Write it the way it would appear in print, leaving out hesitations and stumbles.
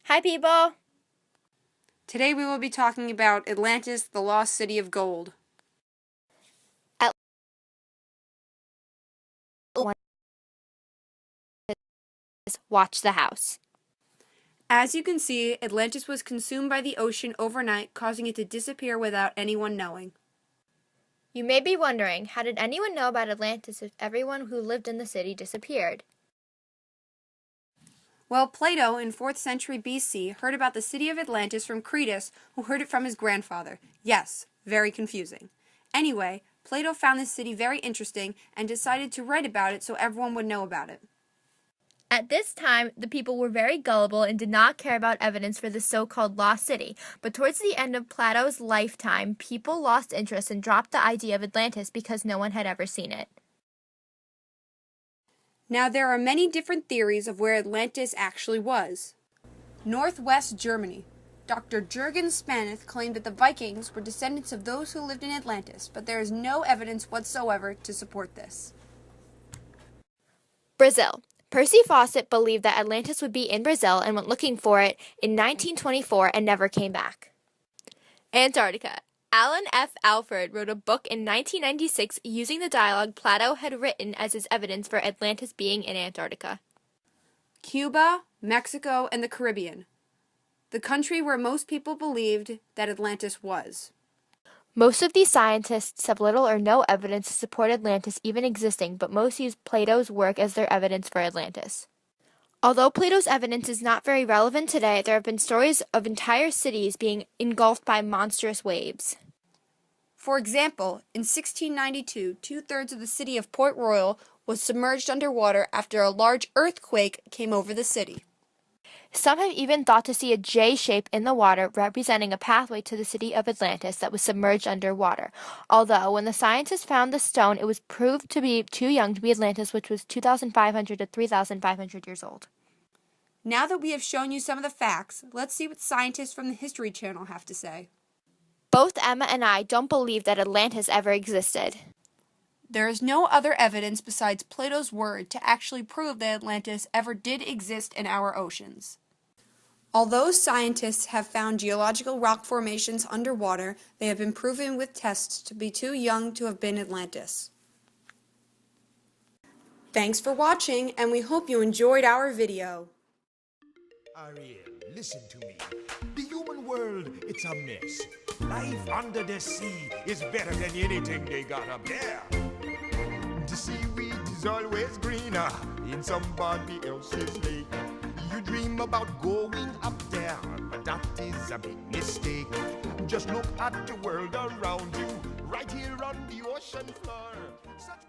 Hi, people! Today we will be talking about Atlantis, the lost city of gold. Watch the house. As you can see, Atlantis was consumed by the ocean overnight, causing it to disappear without anyone knowing. You may be wondering, how did anyone know about Atlantis if everyone who lived in the city disappeared? Well, Plato, in 4th century BC, heard about the city of Atlantis from Cretus, who heard it from his grandfather. Yes, very confusing. Anyway, Plato found this city very interesting and decided to write about it so everyone would know about it. At this time, the people were very gullible and did not care about evidence for the so-called lost city. But towards the end of Plato's lifetime, people lost interest and dropped the idea of Atlantis because no one had ever seen it. Now, there are many different theories of where Atlantis actually was. Northwest Germany. Dr. Jürgen Spaneth claimed that the Vikings were descendants of those who lived in Atlantis, but there is no evidence whatsoever to support this. Brazil. Percy Fawcett believed that Atlantis would be in Brazil and went looking for it in 1924 and never came back. Antarctica. Alan F. Alford wrote a book in 1996 using the dialogue Plato had written as his evidence for Atlantis being in Antarctica. Cuba, Mexico, and the Caribbean. The country where most people believed that Atlantis was. Most of these scientists have little or no evidence to support Atlantis even existing, but most use Plato's work as their evidence for Atlantis. Although Plato's evidence is not very relevant today, there have been stories of entire cities being engulfed by monstrous waves. For example, in 1692, 2/3 of the city of Port Royal was submerged underwater after a large earthquake came over the city. Some have even thought to see a J shape in the water representing a pathway to the city of Atlantis that was submerged underwater. Although, when the scientists found the stone, it was proved to be too young to be Atlantis, which was 2,500 to 3,500 years old. Now that we have shown you some of the facts, let's see what scientists from the History Channel have to say. Both Emma and I don't believe that Atlantis ever existed. There is no other evidence besides Plato's word to actually prove that Atlantis ever did exist in our oceans. Although scientists have found geological rock formations underwater, they have been proven with tests to be too young to have been Atlantis. Thanks for watching, and we hope you enjoyed our video. Ariel, listen to me. The human world, it's a mess. Life under the sea is better than anything they got up there. The seaweed is always greener in somebody else's lake. You dream about going up there, but that is a big mistake. Just look at the world around you, right here on the ocean floor. Such